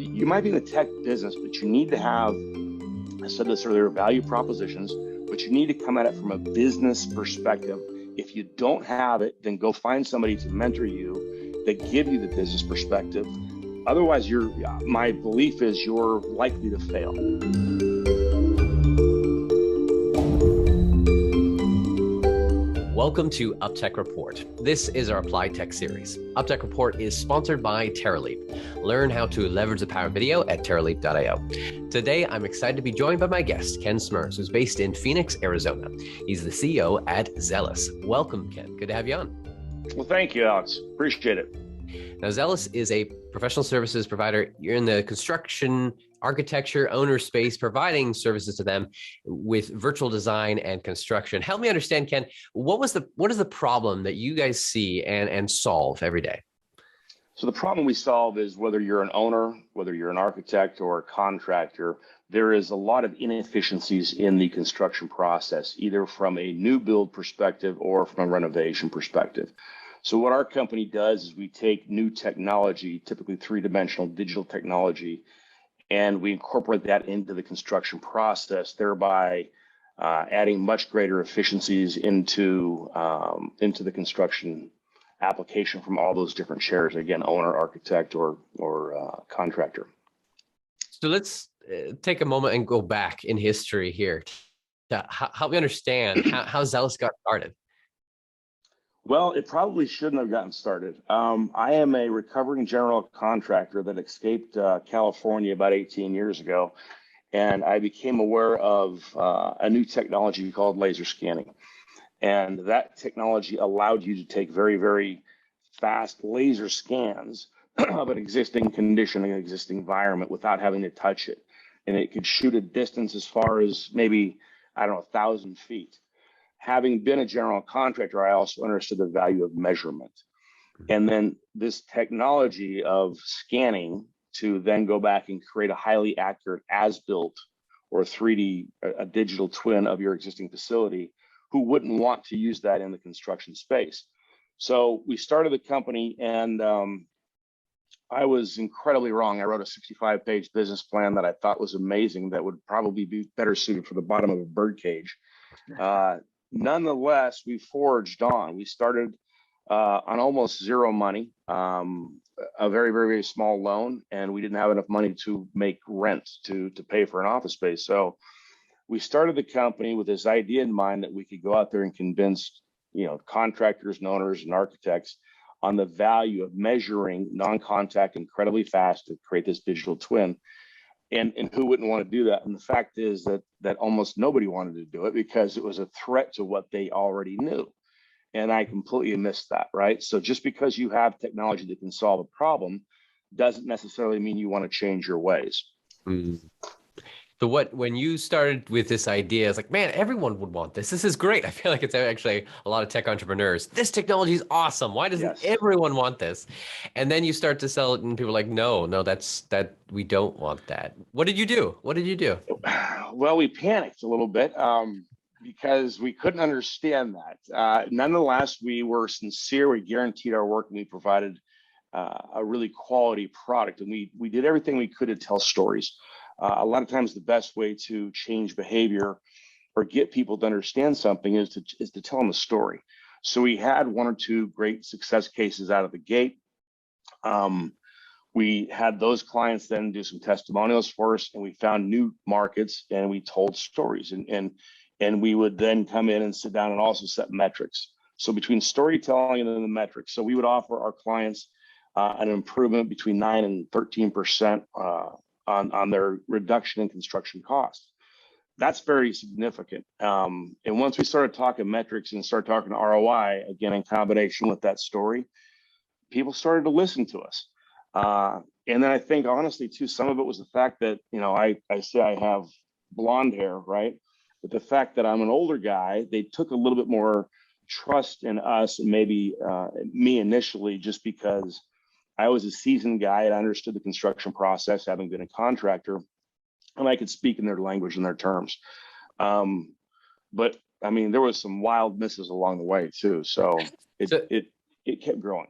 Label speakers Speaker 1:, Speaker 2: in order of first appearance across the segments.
Speaker 1: you might be in the tech business, but you need to have, I said this earlier, value propositions, but you need to come at it from a business perspective. If you don't have it, then go find somebody to mentor you that give you the business perspective. Otherwise, my belief is you're likely to fail.
Speaker 2: Welcome to UpTech Report. This is our Applied Tech series. UpTech Report is sponsored by TerraLeap. Learn how to leverage the power of video at TerraLeap.io. Today, I'm excited to be joined by my guest, Ken Smerz, who's based in Phoenix, Arizona. He's the CEO at Zelus. Welcome, Ken. Good to have you on.
Speaker 1: Well, thank you, Alex. Appreciate it.
Speaker 2: Now, Zelus is a professional services provider. You're in the construction, architecture, owner space, providing services to them with virtual design and construction. Help me understand, Ken, what is the problem that you guys see and solve every day?
Speaker 1: So the problem we solve is whether you're an owner, whether you're an architect or a contractor, there is a lot of inefficiencies in the construction process, either from a new build perspective or from a renovation perspective. So what our company does is we take new technology, typically three-dimensional digital technology, and we incorporate that into the construction process, thereby adding much greater efficiencies into the construction application from all those different shares. Again, owner, architect, or contractor.
Speaker 2: So let's take a moment and go back in history here to help me understand how Zelus got started.
Speaker 1: Well, it probably shouldn't have gotten started. I am a recovering general contractor that escaped California about 18 years ago, and I became aware of a new technology called laser scanning. And that technology allowed you to take very, very fast laser scans of an existing condition, an existing environment without having to touch it. And it could shoot a distance as far as maybe, 1,000 feet. Having been a general contractor, I also understood the value of measurement. And then this technology of scanning to then go back and create a highly accurate as-built or a digital twin of your existing facility. Who wouldn't want to use that in the construction space? So we started the company, and I was incredibly wrong. I wrote a 65-page business plan that I thought was amazing, that would probably be better suited for the bottom of a bird cage. Nonetheless, we forged on. We started on almost zero money, a very, very, very small loan, and we didn't have enough money to make rent to pay for an office space. So we started the company with this idea in mind that we could go out there and convince, contractors and owners and architects on the value of measuring non-contact incredibly fast to create this digital twin. And who wouldn't want to do that? And the fact is that almost nobody wanted to do it because it was a threat to what they already knew. And I completely missed that, right? So just because you have technology that can solve a problem doesn't necessarily mean you want to change your ways.
Speaker 2: Mm. So when you started with this idea, it's like, man, everyone would want this. This is great. I feel like it's actually a lot of tech entrepreneurs. This technology is awesome. Why doesn't everyone want this? And then you start to sell it and people are like, no, that we don't want that. What did you do?
Speaker 1: Well, we panicked a little bit because we couldn't understand that. Nonetheless, we were sincere. We guaranteed our work, and we provided a really quality product. And we did everything we could to tell stories. A lot of times the best way to change behavior or get people to understand something is to tell them a story. So we had one or two great success cases out of the gate. We had those clients then do some testimonials for us, and we found new markets, and we told stories, and we would then come in and sit down and also set metrics. So between storytelling and then the metrics, so we would offer our clients an improvement between 9 and 13% on their reduction in construction costs. That's very significant. And once we started talking metrics and started talking ROI, again, in combination with that story, people started to listen to us. And then I think, honestly, too, some of it was the fact that, I say I have blonde hair, right? But the fact that I'm an older guy, they took a little bit more trust in us, and maybe me initially, just because I was a seasoned guy and I understood the construction process, having been a contractor, and I could speak in their language and their terms. But there was some wild misses along the way too. So it kept growing.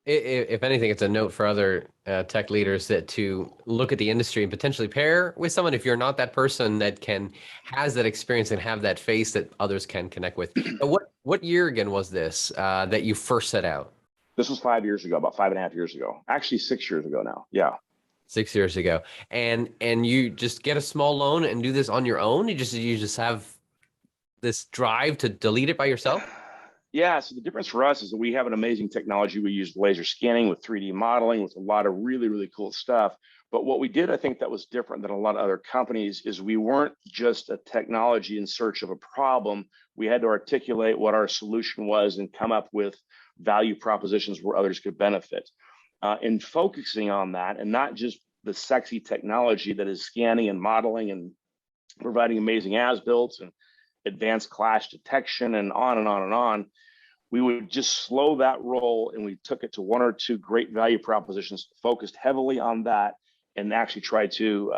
Speaker 2: If anything, it's a note for other tech leaders that to look at the industry and potentially pair with someone if you're not that person that can has that experience and have that face that others can connect with. What year again was this that you first set out?
Speaker 1: This was 5 years ago, about 5.5 years ago. Actually, 6 years ago now. Yeah.
Speaker 2: 6 years ago, and you just get a small loan and do this on your own. You just have this drive to delete it by yourself.
Speaker 1: Yeah, so the difference for us is that we have an amazing technology. We use laser scanning with 3D modeling with a lot of really, really cool stuff. But what we did, I think that was different than a lot of other companies, is we weren't just a technology in search of a problem. We had to articulate what our solution was and come up with value propositions where others could benefit. In focusing on that and not just the sexy technology that is scanning and modeling and providing amazing as-built and advanced clash detection and on and on and on, we would just slow that roll and we took it to one or two great value propositions, focused heavily on that, and actually tried to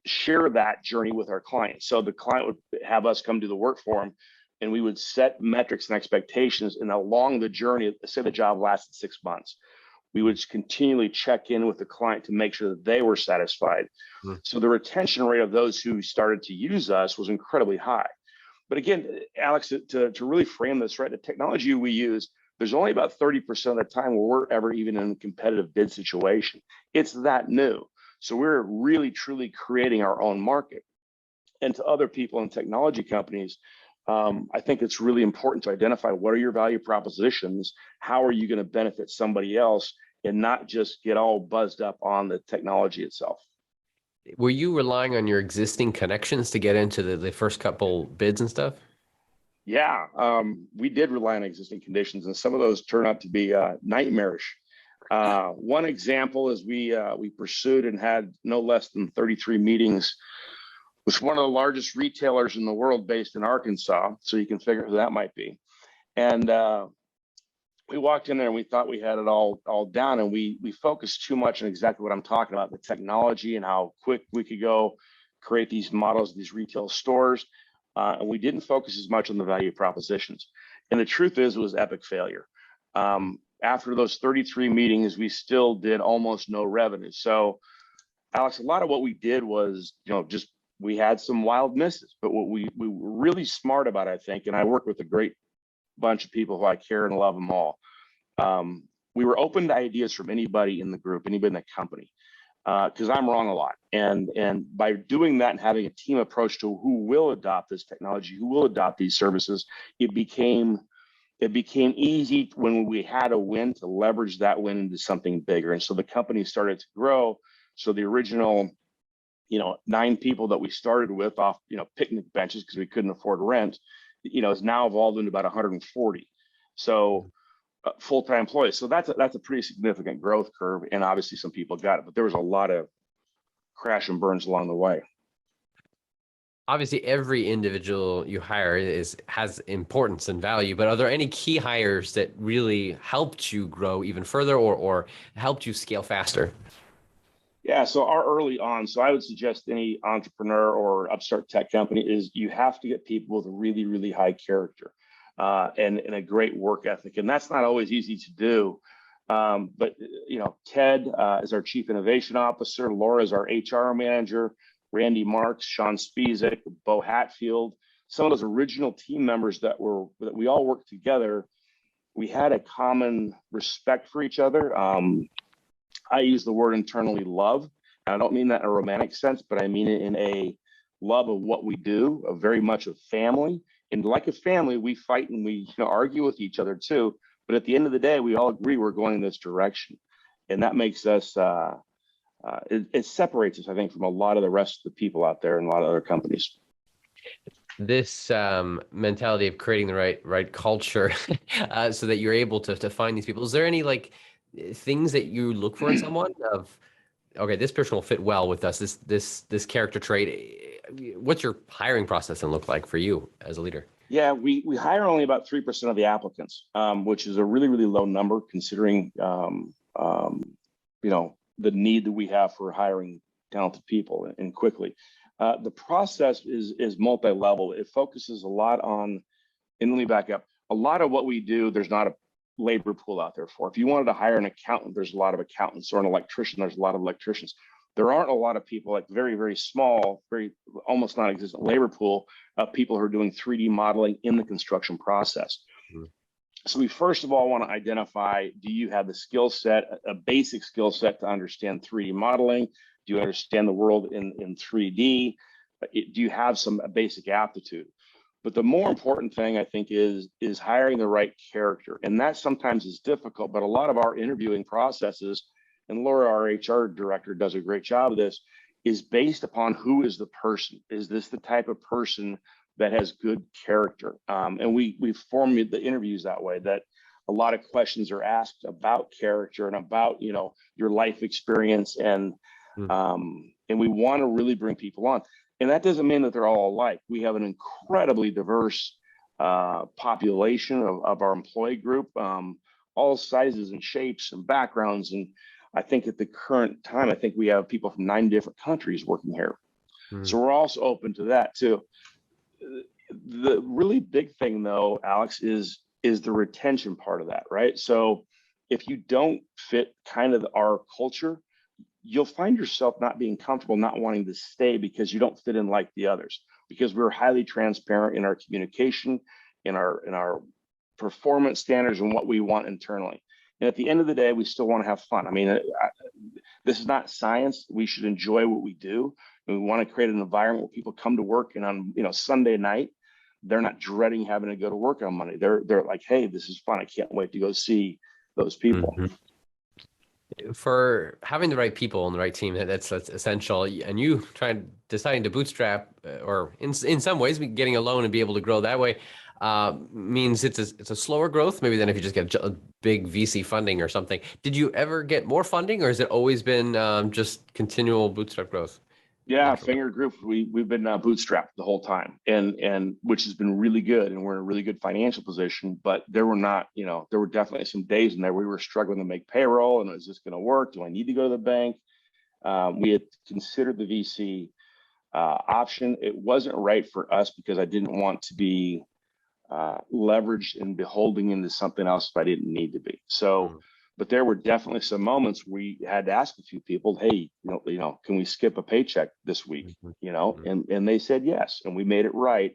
Speaker 1: share that journey with our clients. So the client would have us come do the work for them, and we would set metrics and expectations. And along the journey, say the job lasted 6 months, we would continually check in with the client to make sure that they were satisfied. So the retention rate of those who started to use us was incredibly high. But again, Alex, to really frame this, right, the technology we use, there's only about 30% of the time where we're ever even in a competitive bid situation. It's that new. So we're really, truly creating our own market. And to other people in technology companies, I think it's really important to identify what are your value propositions, how are you going to benefit somebody else, and not just get all buzzed up on the technology itself.
Speaker 2: Were you relying on your existing connections to get into the first couple bids and stuff?
Speaker 1: Yeah, we did rely on existing conditions, and some of those turned out to be nightmarish. One example is we pursued and had no less than 33 meetings with one of the largest retailers in the world based in Arkansas, so you can figure who that might be. And we walked in there and we thought we had it all down, and we focused too much on exactly what I'm talking about, the technology and how quick we could go create these models, these retail stores. And we didn't focus as much on the value propositions. And the truth is, it was epic failure. After those 33 meetings, we still did almost no revenue. So, Alex, a lot of what we did was, just we had some wild misses. But what we were really smart about, I think, and I work with a great bunch of people who I care and love them all. We were open to ideas from anybody in the group, anybody in the company, because I'm wrong a lot. And by doing that and having a team approach to who will adopt this technology, who will adopt these services, it became easy when we had a win to leverage that win into something bigger. And so the company started to grow. So the original, 9 people that we started with off, picnic benches because we couldn't afford rent, is now evolved into about 140. So full-time employees. So that's a pretty significant growth curve. And obviously some people got it, but there was a lot of crash and burns along the way.
Speaker 2: Obviously, every individual you hire has importance and value, but are there any key hires that really helped you grow even further or helped you scale faster?
Speaker 1: Yeah, so our early on, so I would suggest any entrepreneur or upstart tech company is you have to get people with a really, really high character and a great work ethic. And that's not always easy to do. But Ted is our chief innovation officer. Laura is our HR manager. Randy Marks, Sean Spisak, Bo Hatfield, some of those original team members that we all worked together. We had a common respect for each other. I use the word internally love. And I don't mean that in a romantic sense, but I mean it in a love of what we do, of very much of family. And like a family, we fight and we argue with each other too. But at the end of the day, we all agree we're going in this direction. And that makes us, it separates us, I think, from a lot of the rest of the people out there and a lot of other companies.
Speaker 2: This mentality of creating the right culture so that you're able to find these people. Is there any things that you look for in someone of, okay, this person will fit well with us, this character trait? What's your hiring process and look like for you as a leader?
Speaker 1: Yeah, we hire only about 3% of the applicants, which is a really, really low number considering, the need that we have for hiring talented people and quickly. The process is multi-level. It focuses a lot on, and let me back up, a lot of what we do, there's not labor pool out there for. If you wanted to hire an accountant, there's a lot of accountants, or an electrician, there's a lot of electricians. There aren't a lot of people, like very, very small, very almost non-existent labor pool of people who are doing 3D modeling in the construction process.
Speaker 2: Mhm.
Speaker 1: So we first of all want to identify, do you have the skill set, a basic skill set to understand 3D modeling? Do you understand the world in 3D? Do you have some basic aptitude? But the more important thing, I think, is hiring the right character. And that sometimes is difficult, but a lot of our interviewing processes, and Laura, our HR director, does a great job of this, is based upon who is the person. Is this the type of person that has good character? And we form the interviews that way, that a lot of questions are asked about character and about, your life experience. And we want to really bring people on. And that doesn't mean that they're all alike. We have an incredibly diverse population of our employee group, all sizes and shapes and backgrounds. And I think at the current time, I think we have people from 9 different countries working here. So we're also open to that too. The really big thing though, Alex, is the retention part of that, right? So if you don't fit kind of our culture, you'll find yourself not being comfortable, not wanting to stay because you don't fit in like the others, because we're highly transparent in our communication, in our performance standards, and what we want internally. And at the end of the day, we still want to have fun. I mean, this is not science. We should enjoy what we do. And we want to create an environment where people come to work, and on Sunday night, they're not dreading having to go to work on Monday. They're like, hey, this is fun. I can't wait to go see those people.
Speaker 2: For having the right people on the right team, that's essential. And you deciding to bootstrap, or in some ways, getting a loan and be able to grow that way, means it's a slower growth maybe than if you just get a big VC funding or something. Did you ever get more funding, or has it always been just continual bootstrap growth?
Speaker 1: Yeah, Finger Group, we've been bootstrapped the whole time, and which has been really good, and we're in a really good financial position. But there were definitely some days in there we were struggling to make payroll, and is this going to work? Do I need to go to the bank? We had considered the VC option. It wasn't right for us because I didn't want to be leveraged and beholding into something else if I didn't need to be. So. But there were definitely some moments we had to ask a few people, hey, can we skip a paycheck this week? And they said yes, and we made it right.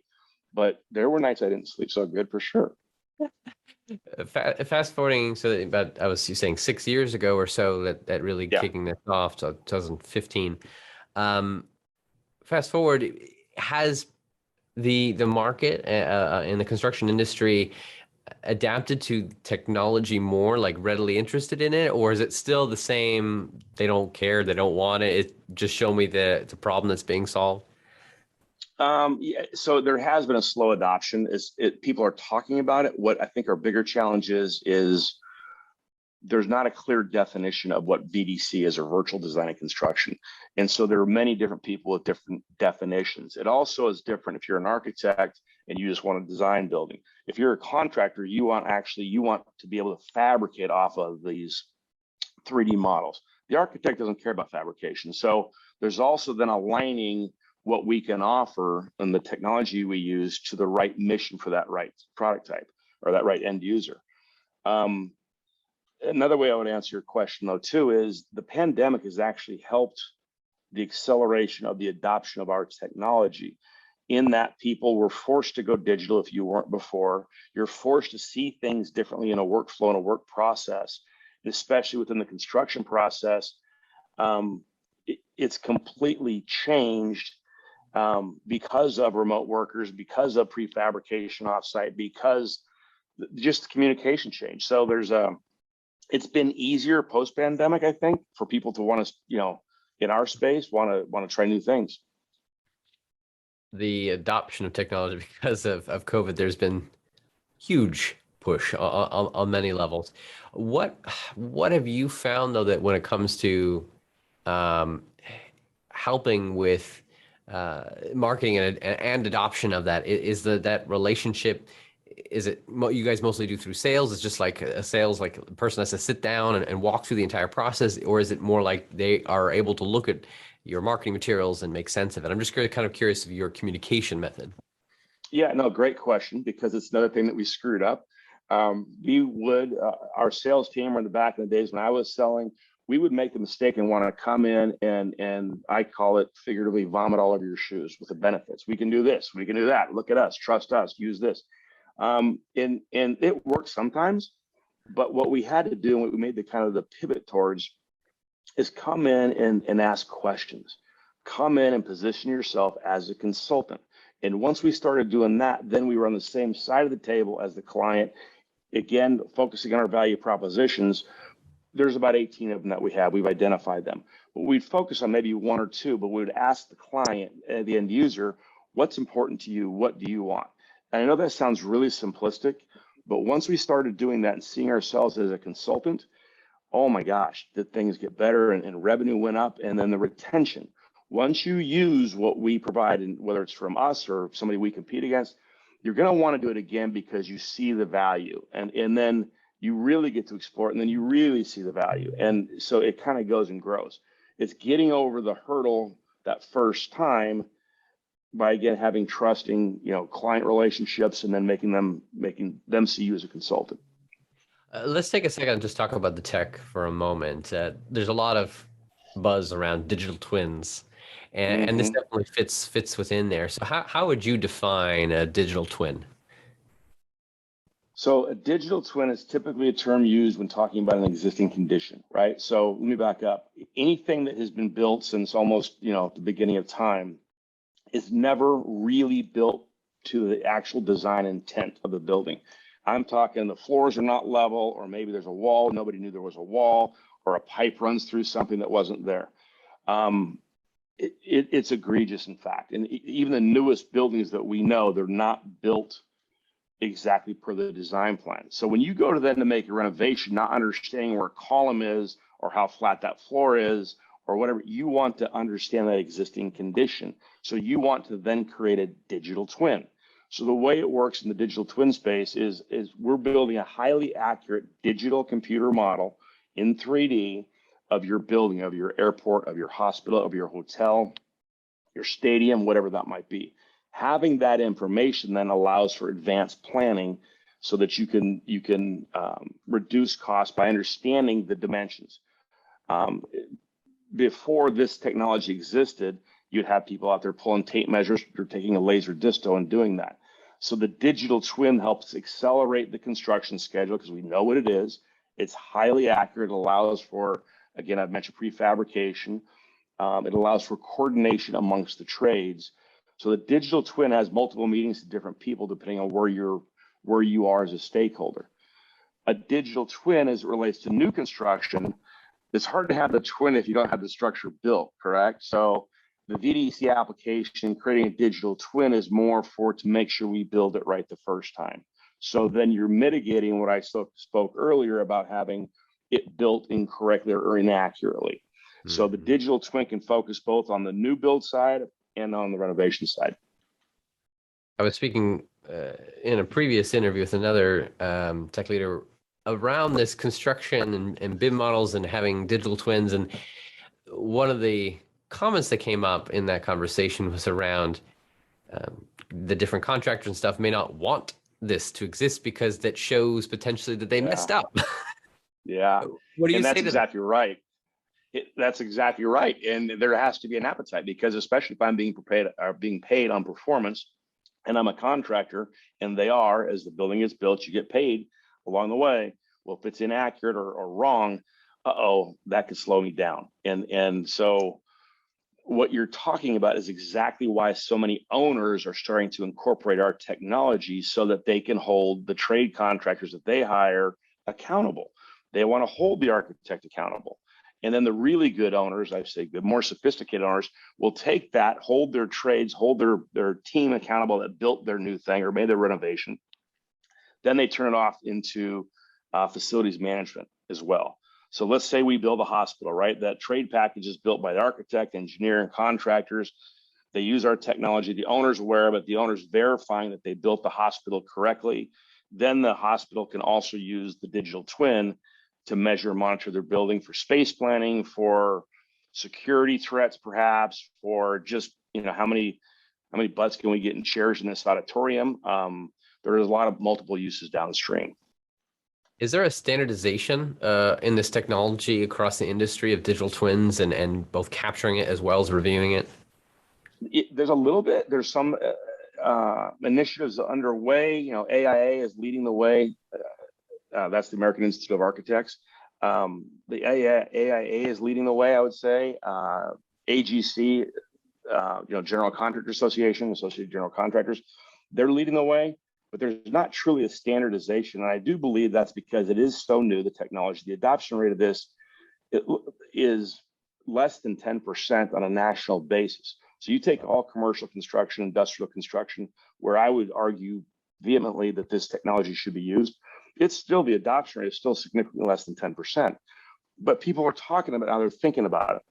Speaker 1: But there were nights I didn't sleep so good, for sure.
Speaker 2: Fast forwarding, so about, I was saying 6 years ago or so that really kicking this off, so 2015. Fast forward, has the market in the construction industry adapted to technology more, like readily interested in it, or is it still the same? They don't care, they don't want it. Just show me the problem that's being solved.
Speaker 1: Yeah, so there has been a slow adoption. People are talking about it. What I think our bigger challenge is there's not a clear definition of what VDC is, or virtual design and construction. And so there are many different people with different definitions. It also is different if you're an architect and you just want to design building. If you're a contractor, you want to be able to fabricate off of these 3D models. The architect doesn't care about fabrication. So there's also then aligning what we can offer and the technology we use to the right mission for that right product type or that right end user. Another way I would answer your question, though, too, is the pandemic has actually helped the acceleration of the adoption of our technology, in that people were forced to go digital if you weren't before. You're forced to see things differently in a workflow and a work process, especially within the construction process. It's completely changed because of remote workers, because of prefabrication offsite, because just the communication changed. So it's been easier post-pandemic, I think, for people to want to, in our space, want to try new things.
Speaker 2: The adoption of technology because of COVID, there's been huge push on many levels. What have you found, though, that when it comes to helping with marketing and adoption of that, is that relationship? Is it you guys mostly do through sales? It's just like a sales, like a person has to sit down and walk through the entire process, or is it more like they are able to look at your marketing materials and make sense of it? I'm just kind of curious of your communication method.
Speaker 1: Yeah, no, great question, because it's another thing that we screwed up. We would, our sales team in the back in the days when I was selling, we would make the mistake and want to come in and I call it figuratively vomit all over your shoes with the benefits. We can do this, we can do that. Look at us, trust us, use this. And it works sometimes, but what we had to do and what we made the kind of the pivot towards is come in and ask questions. Come in and position yourself as a consultant. And once we started doing that, then we were on the same side of the table as the client. Again, focusing on our value propositions. There's about 18 of them that we have. We've identified them. But we'd focus on maybe one or two, but we would ask the client, the end user, what's important to you? What do you want? And I know that sounds really simplistic, but once we started doing that and seeing ourselves as a consultant, oh my gosh, did things get better and revenue went up, and then the retention. Once you use what we provide, and whether it's from us or somebody we compete against, you're going to want to do it again because you see the value, and then you really get to explore it, and then you really see the value. And so it kind of goes and grows. It's getting over the hurdle that first time by, again, having trusting, client relationships, and then making them see you as a consultant.
Speaker 2: Let's take a second and just talk about the tech for a moment. There's a lot of buzz around digital twins, and this definitely fits within there. So how would you define a digital twin?
Speaker 1: So a digital twin is typically a term used when talking about an existing condition, right? So let me back up. Anything that has been built since almost, the beginning of time is never really built to the actual design intent of the building. I'm talking the floors are not level, or maybe there's a wall, nobody knew there was a wall, or a pipe runs through something that wasn't there. It's egregious, in fact. And even the newest buildings that we know, they're not built exactly per the design plan. So when you go to them to make a renovation, not understanding where a column is or how flat that floor is or whatever, you want to understand that existing condition. So you want to then create a digital twin. So the way it works in the digital twin space is we're building a highly accurate digital computer model in 3D of your building, of your airport, of your hospital, of your hotel, your stadium, whatever that might be. Having that information then allows for advanced planning so that you can reduce costs by understanding the dimensions. Before this technology existed, you'd have people out there pulling tape measures or taking a laser disto and doing that. So the digital twin helps accelerate the construction schedule because we know what it is. It's highly accurate. It allows for, again, I've mentioned prefabrication. It allows for coordination amongst the trades. So the digital twin has multiple meetings to different people depending on where you are as a stakeholder. A digital twin, as it relates to new construction, it's hard to have the twin if you don't have the structure built, correct? So the VDC application, creating a digital twin, is more to make sure we build it right the first time. So then you're mitigating what I spoke earlier about having it built incorrectly or inaccurately. So the digital twin can focus both on the new build side and on the renovation side.
Speaker 2: I was speaking in a previous interview with another tech leader around this construction and BIM models and having digital twins. And one of the comments that came up in that conversation was around the different contractors and stuff may not want this to exist because that shows potentially that they messed up.
Speaker 1: Yeah.
Speaker 2: What do you say to that?
Speaker 1: That's exactly right. That's exactly right. And there has to be an appetite because, especially if I'm being paid on performance and I'm a contractor, and they are, as the building is built, you get paid along the way. Well, if it's inaccurate or wrong, that could slow me down. And so what you're talking about is exactly why so many owners are starting to incorporate our technology so that they can hold the trade contractors that they hire accountable. They want to hold the architect accountable. And then the really good owners, I say good, more sophisticated owners, will take that, hold their trades, hold their team accountable that built their new thing or made their renovation. Then they turn it off into facilities management as well. So let's say we build a hospital, right? That trade package is built by the architect, engineer, and contractors. They use our technology. The owner's aware of it. The owner's verifying that they built the hospital correctly. Then the hospital can also use the digital twin to measure and monitor their building for space planning, for security threats, perhaps, for just, how many butts can we get in chairs in this auditorium? There's a lot of multiple uses downstream.
Speaker 2: Is there a standardization in this technology across the industry of digital twins and both capturing it as well as reviewing it?
Speaker 1: There's a little bit. There's some initiatives underway. AIA is leading the way. That's the American Institute of Architects. The AIA is leading the way, I would say. AGC, General Contractor Association, Associated General Contractors, they're leading the way, but there's not truly a standardization. And I do believe that's because it is so new, the technology. The adoption rate of this is less than 10% on a national basis. So you take all commercial construction, industrial construction, where I would argue vehemently that this technology should be used, it's still, the adoption rate is still significantly less than 10%. But people are talking about how they're thinking about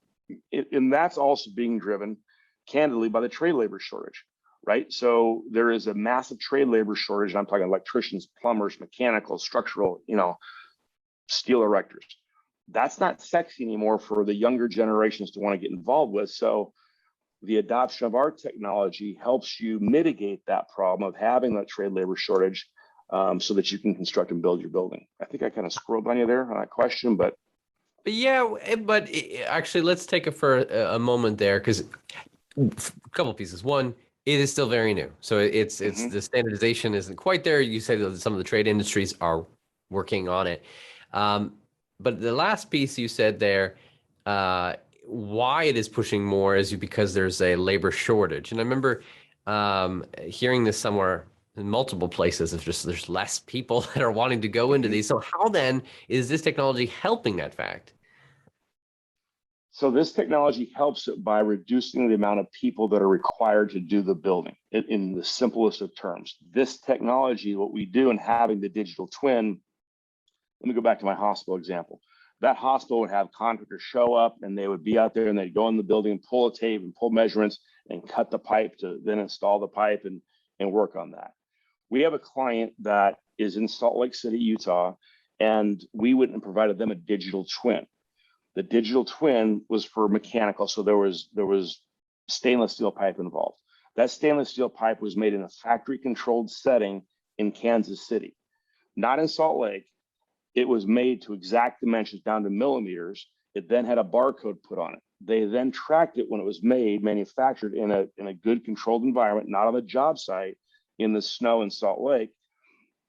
Speaker 1: it. And that's also being driven candidly by the trade labor shortage, right? So there is a massive trade labor shortage. I'm talking electricians, plumbers, mechanical, structural, steel erectors. That's not sexy anymore for the younger generations to want to get involved with. So the adoption of our technology helps you mitigate that problem of having that trade labor shortage, so that you can construct and build your building. I think I kind of squirreled on you there on that question, but
Speaker 2: Yeah, but actually, let's take it for a moment there, because a couple pieces. One, it is still very new, so it's the standardization isn't quite there. You say that some of the trade industries are working on it, but the last piece you said there, why it is pushing more is because there's a labor shortage, and I remember hearing this somewhere in multiple places. It's just there's less people that are wanting to go into these. So how then is this technology helping that fact?
Speaker 1: So this technology helps it by reducing the amount of people that are required to do the building in the simplest of terms. This technology, what we do in having the digital twin, let me go back to my hospital example. That hospital would have contractors show up and they would be out there and they'd go in the building and pull a tape and pull measurements and cut the pipe to then install the pipe and work on that. We have a client that is in Salt Lake City, Utah, and we went and provided them a digital twin. The digital twin was for mechanical, so there was stainless steel pipe involved. That stainless steel pipe was made in a factory controlled setting in Kansas City, not in Salt Lake. It was made to exact dimensions down to millimeters. It then had a barcode put on it. They then tracked it when it was manufactured in a good controlled environment, not on the job site in the snow in Salt Lake.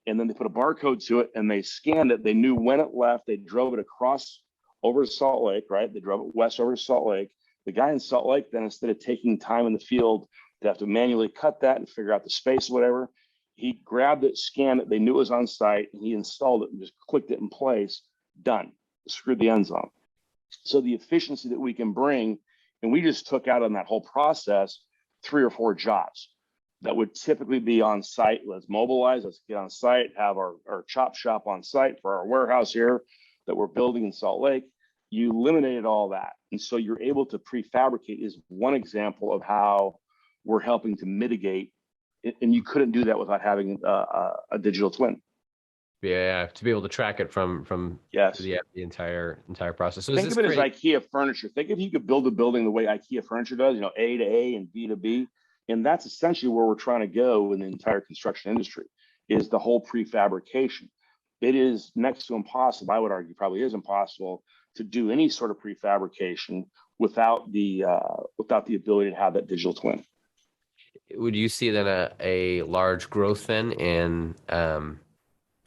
Speaker 1: And then they put a barcode to it and they scanned it. They knew when it left. They drove it across over to Salt Lake, right? They drove it west over to Salt Lake. The guy in Salt Lake, then instead of taking time in the field to have to manually cut that and figure out the space or whatever, he grabbed it, scanned it. They knew it was on site and he installed it and just clicked it in place. Done. Screwed the ends on. So the efficiency that we can bring, and we just took out on that whole process 3 or 4 jobs that would typically be on site. Let's mobilize, let's get on site, have our chop shop on site for our warehouse here that we're building in Salt Lake. You eliminated all that. And so you're able to prefabricate is one example of how we're helping to mitigate. And you couldn't do that without having a digital twin.
Speaker 2: Yeah, to be able to track it from
Speaker 1: yes,
Speaker 2: the entire process. So
Speaker 1: think of it as IKEA furniture. Think if you could build a building the way IKEA furniture does, A to A and B to B. And that's essentially where we're trying to go in the entire construction industry, is the whole prefabrication. It is next to impossible, I would argue probably is impossible to do any sort of prefabrication without the ability to have that digital twin.
Speaker 2: Would you see then a large growth then in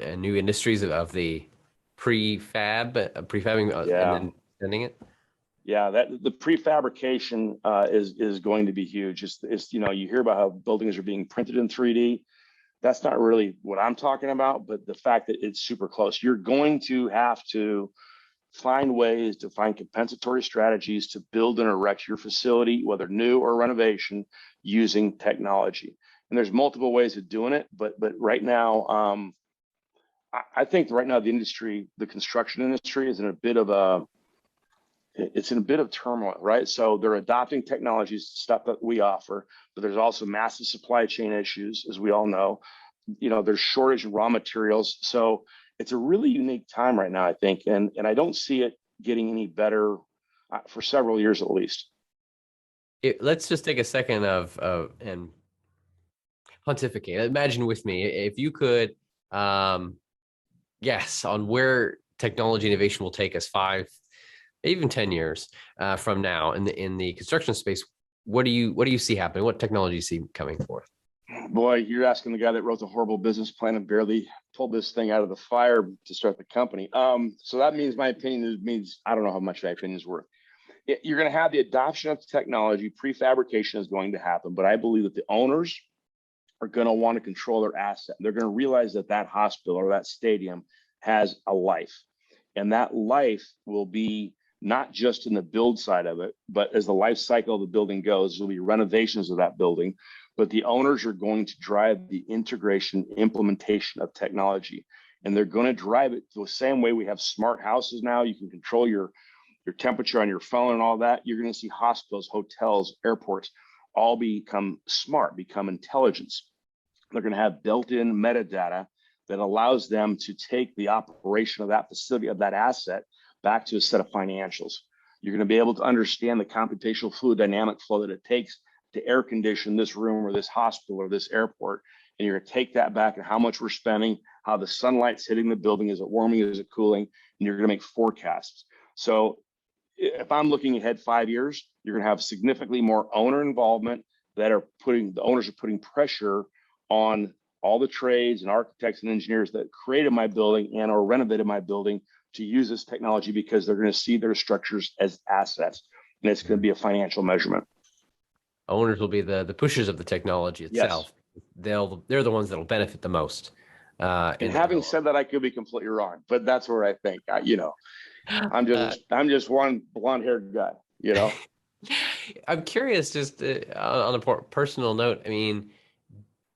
Speaker 2: new industries of the prefabbing and then sending it?
Speaker 1: Yeah, that the prefabrication is going to be huge. It's you hear about how buildings are being printed in 3D. That's not really what I'm talking about, but the fact that it's super close. You're going to have to find ways to find compensatory strategies to build and erect your facility, whether new or renovation, using technology. And there's multiple ways of doing it, but right now, I think right now the construction industry is in a bit of turmoil, right? So they're adopting technologies, stuff that we offer, but there's also massive supply chain issues, as we all know. There's shortage of raw materials. So it's a really unique time right now, I think, and I don't see it getting any better for several years at least.
Speaker 2: Let's just take a second and pontificate. Imagine with me if you could guess on where technology innovation will take us 5, even 10 years from now in the construction space, what do you see happening? What technology do you see coming forth?
Speaker 1: Boy, you're asking the guy that wrote the horrible business plan and barely pulled this thing out of the fire to start the company. So that means my opinion means I don't know how much my opinion is worth. You're going to have the adoption of technology. Prefabrication is going to happen, but I believe that the owners are going to want to control their asset. They're going to realize that that hospital or that stadium has a life, and that life will be not just in the build side of it, but as the life cycle of the building goes, there'll be renovations of that building. But the owners are going to drive the integration, implementation of technology, and they're going to drive it the same way we have smart houses now. You can control your temperature on your phone and all that. You're going to see hospitals, hotels, airports all become smart, become intelligence. They're going to have built-in metadata that allows them to take the operation of that facility, of that asset, back to a set of financials. You're going to be able to understand the computational fluid dynamic flow that it takes to air condition this room or this hospital or this airport. And you're going to take that back and how much we're spending, how the sunlight's hitting the building, is it warming, is it cooling, and you're going to make forecasts. So if I'm looking ahead 5 years, you're going to have significantly more owner involvement the owners are putting pressure on all the trades and architects and engineers that created my building and or renovated my building to use this technology, because they're going to see their structures as assets, and it's going to be a financial measurement.
Speaker 2: Owners will be the pushers of the technology itself. Yes. They're the ones that will benefit the most.
Speaker 1: And having said that, I could be completely wrong, but that's where I think. I'm just one blonde-haired guy.
Speaker 2: I'm curious, just on a personal note. I mean,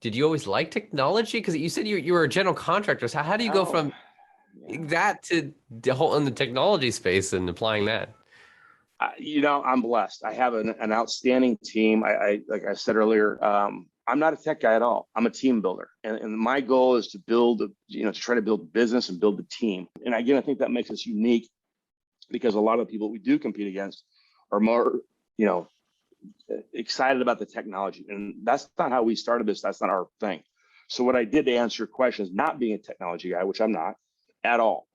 Speaker 2: did you always like technology? Because you said you were a general contractor. So how do you go from that to the whole in the technology space and applying that?
Speaker 1: I'm blessed. I have an outstanding team. I like I said earlier, I'm not a tech guy at all. I'm a team builder, and my goal is to to try to build business and build the team. And again, I think that makes us unique, because a lot of the people we do compete against are more, excited about the technology, and that's not how we started this. That's not our thing. So what I did to answer your question is not being a technology guy, which I'm not at all.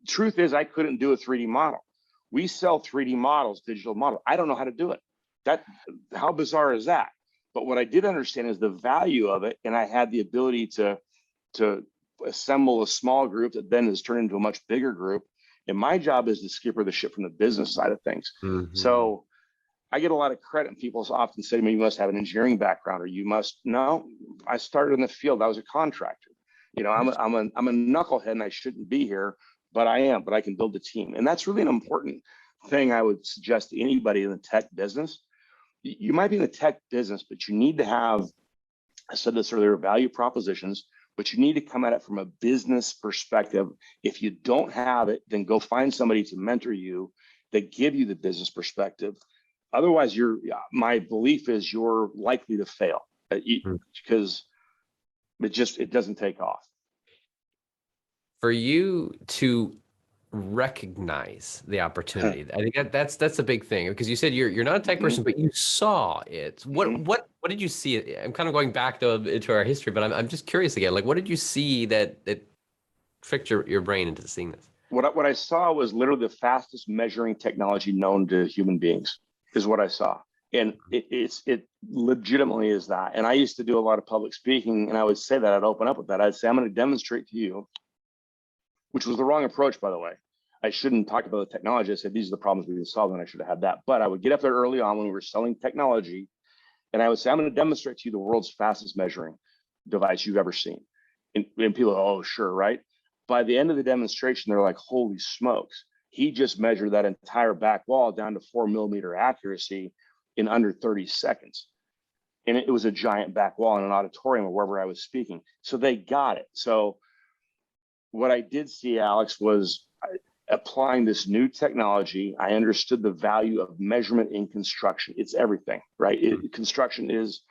Speaker 1: Truth is, I couldn't do a 3D model. We sell 3D models, digital model. I don't know how to do it. How bizarre is that? But what I did understand is the value of it, and I had the ability to assemble a small group that then has turned into a much bigger group. And my job is to skipper the ship from the business side of things. Mm-hmm. So I get a lot of credit, and people often say to me, "You must have an engineering background, or you must." No, I started in the field. I was a contractor. I'm a knucklehead, and I shouldn't be here, but I am. But I can build a team, and that's really an important thing I would suggest to anybody in the tech business. You might be in the tech business, but you need to have, I said this earlier, value propositions, but you need to come at it from a business perspective. If you don't have it, then go find somebody to mentor you that give you the business perspective. Otherwise, my belief is you're likely to fail because it doesn't take off.
Speaker 2: For you to recognize the opportunity, I think that's a big thing, because you said you're not a tech person, but you saw it. What did you see? I'm kind of going back into our history, but I'm just curious again. Like, what did you see that tricked your brain into seeing this?
Speaker 1: What I saw was literally the fastest measuring technology known to human beings is what I saw. And it legitimately is that. And I used to do a lot of public speaking, and I would say that, I'd open up with that. I'd say, I'm going to demonstrate to you, which was the wrong approach, by the way. I shouldn't talk about the technology. I said, these are the problems we can solve, and I should have had that. But I would get up there early on when we were selling technology, and I would say, I'm going to demonstrate to you the world's fastest measuring device you've ever seen. And people, oh, sure, right? By the end of the demonstration, they're like, holy smokes. He just measured that entire back wall down to 4 millimeter accuracy in under 30 seconds. And it was a giant back wall in an auditorium or wherever I was speaking. So they got it. So what I did see, Alex, was applying this new technology. I understood the value of measurement in construction. It's everything, right? Construction is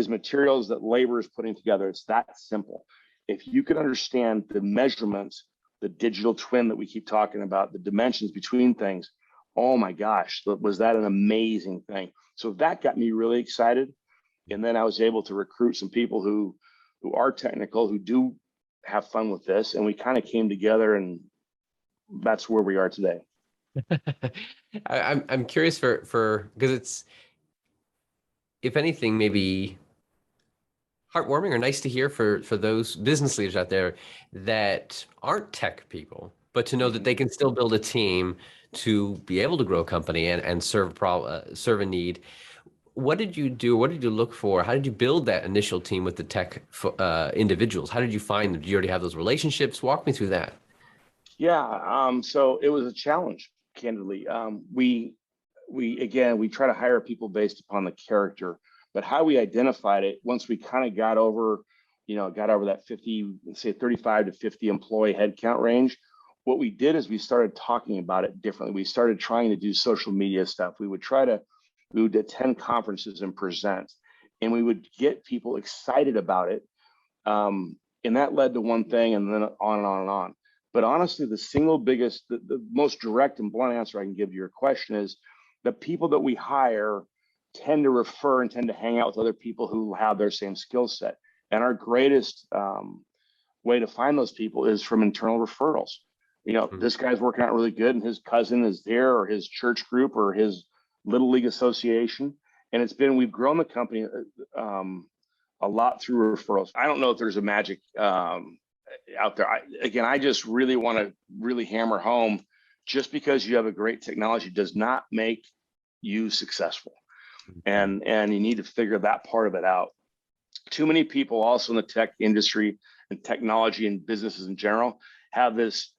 Speaker 1: materials that labor is putting together. It's that simple. If you could understand the measurements, the digital twin that we keep talking about, the dimensions between things, oh my gosh, was that an amazing thing? So that got me really excited. And then I was able to recruit some people who are technical, who do have fun with this. And we kind of came together, and that's where we are today.
Speaker 2: I'm curious for because it's, if anything, maybe heartwarming or nice to hear for those business leaders out there that aren't tech people, but to know that they can still build a team to be able to grow a company and serve a need. What did you do? What did you look for? How did you build that initial team with the tech individuals? How did you find them? Do you already have those relationships? Walk me through that.
Speaker 1: Yeah. So it was a challenge, candidly. We try to hire people based upon the character, but how we identified it, once we kind of got over that 50, say 35 to 50 employee headcount range, what we did is we started talking about it differently. We started trying to do social media stuff. We would attend conferences and present, and we would get people excited about it. And that led to one thing, and then on and on and on. But honestly, the single biggest, the most direct and blunt answer I can give to your question is the people that we hire tend to refer and tend to hang out with other people who have their same skill set. And our greatest way to find those people is from internal referrals. This guy's working out really good, and his cousin is there, or his church group, or his little league association. And we've grown the company a lot through referrals. I don't know if there's a magic out there. I just really want to really hammer home, just because you have a great technology does not make you successful. And you need to figure that part of it out. Too many people also in the tech industry and technology and businesses in general have this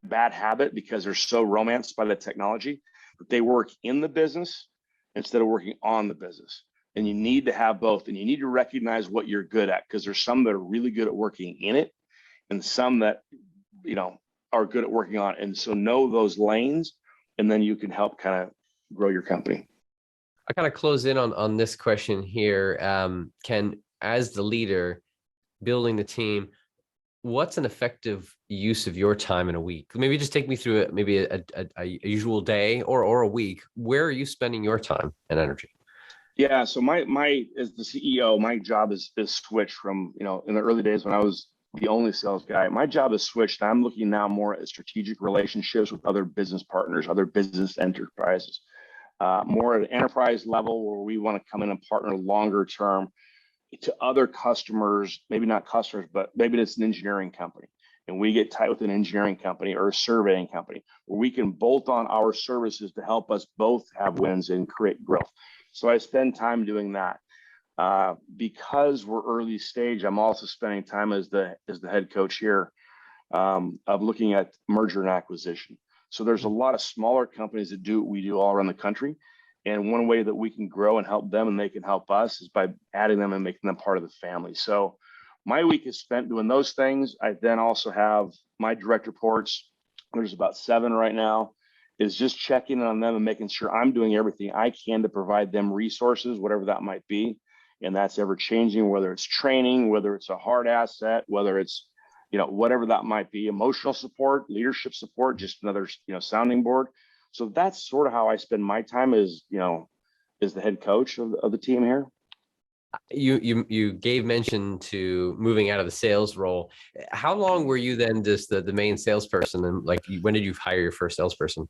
Speaker 1: bad habit, because they're so romanced by the technology, that they work in the business instead of working on the business. And you need to have both, and you need to recognize what you're good at, because there's some that are really good at working in it, and some that are good at working on it. And so know those lanes, and then you can help kind of grow your company.
Speaker 2: I kind of close in on this question here. Ken, as the leader building the team, what's an effective use of your time in a week? Maybe just take me through it, maybe a usual day or a week. Where are you spending your time and energy?
Speaker 1: Yeah, so my as the CEO, my job is switched from, in the early days when I was the only sales guy, my job is switched. I'm looking now more at strategic relationships with other business partners, other business enterprises, more at an enterprise level, where we want to come in and partner longer term to other customers, maybe not customers, but maybe it's an engineering company. And we get tight with an engineering company or a surveying company, where we can bolt on our services to help us both have wins and create growth. So I spend time doing that. Because we're early stage, I'm also spending time as the head coach here of looking at merger and acquisition. So there's a lot of smaller companies that do what we do all around the country. And one way that we can grow and help them, and they can help us, is by adding them and making them part of the family. So my week is spent doing those things. I then also have my direct reports. There's about 7 right now. Is just checking on them and making sure I'm doing everything I can to provide them resources, whatever that might be. And that's ever changing, whether it's training, whether it's a hard asset, whether it's, whatever that might be, emotional support, leadership support, just another, sounding board. So that's sort of how I spend my time as the head coach of the team here.
Speaker 2: You gave mention to moving out of the sales role. How long were you then just the main salesperson? And when did you hire your first salesperson?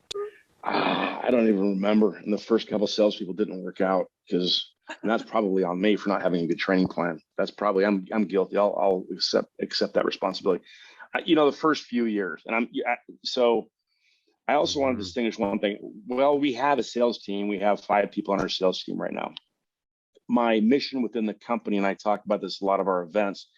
Speaker 1: I don't even remember. And the first couple of salespeople didn't work out, and that's probably on me for not having a good training plan. That's probably, I'm guilty. I'll accept that responsibility. The first few years, and I also want to distinguish one thing. Well, we have a sales team. We have 5 people on our sales team right now. My mission within the company, and I talk about this a lot of our events,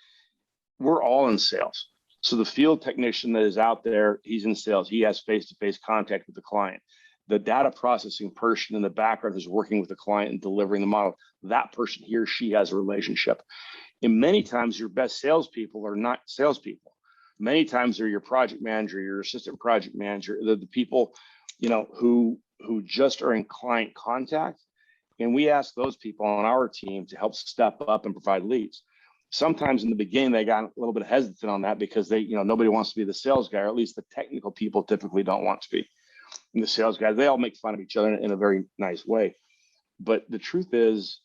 Speaker 1: we're all in sales. So the field technician that is out there, he's in sales. He has face-to-face contact with the client. The data processing person in the background who's working with the client and delivering the model, that person, he or she has a relationship. And many times your best salespeople are not salespeople. Many times they're your project manager, your assistant project manager, the people, who just are in client contact. And we ask those people on our team to help step up and provide leads. Sometimes in the beginning, they got a little bit hesitant on that because nobody wants to be the sales guy, or at least the technical people typically don't want to be. And the sales guys, they all make fun of each other in a very nice way. But the truth is,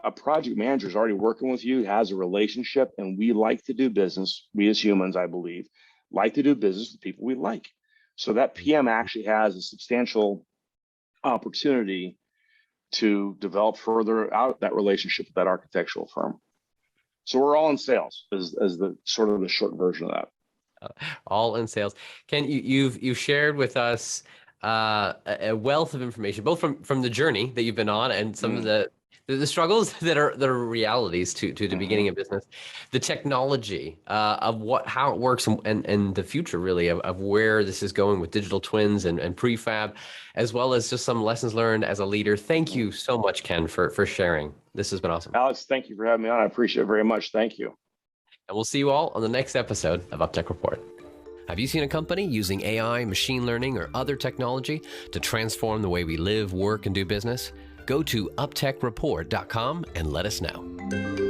Speaker 1: a project manager is already working with you, has a relationship, and we like to do business. We as humans, I believe, like to do business with people we like. So that PM actually has a substantial opportunity to develop further out that relationship with that architectural firm. So we're all in sales as the sort of the short version of that.
Speaker 2: All in sales. Ken, you've shared with us a wealth of information, both from the journey that you've been on and some of the struggles that are realities to the beginning of business, the technology of how it works and the future really of where this is going with digital twins and prefab, as well as just some lessons learned as a leader. Thank you so much, Ken, for sharing. This has been awesome.
Speaker 1: Alex, thank you for having me on. I appreciate it very much. Thank you.
Speaker 2: And we'll see you all on the next episode of UpTech Report. Have you seen a company using AI, machine learning, or other technology to transform the way we live, work, and do business? Go to uptechreport.com and let us know.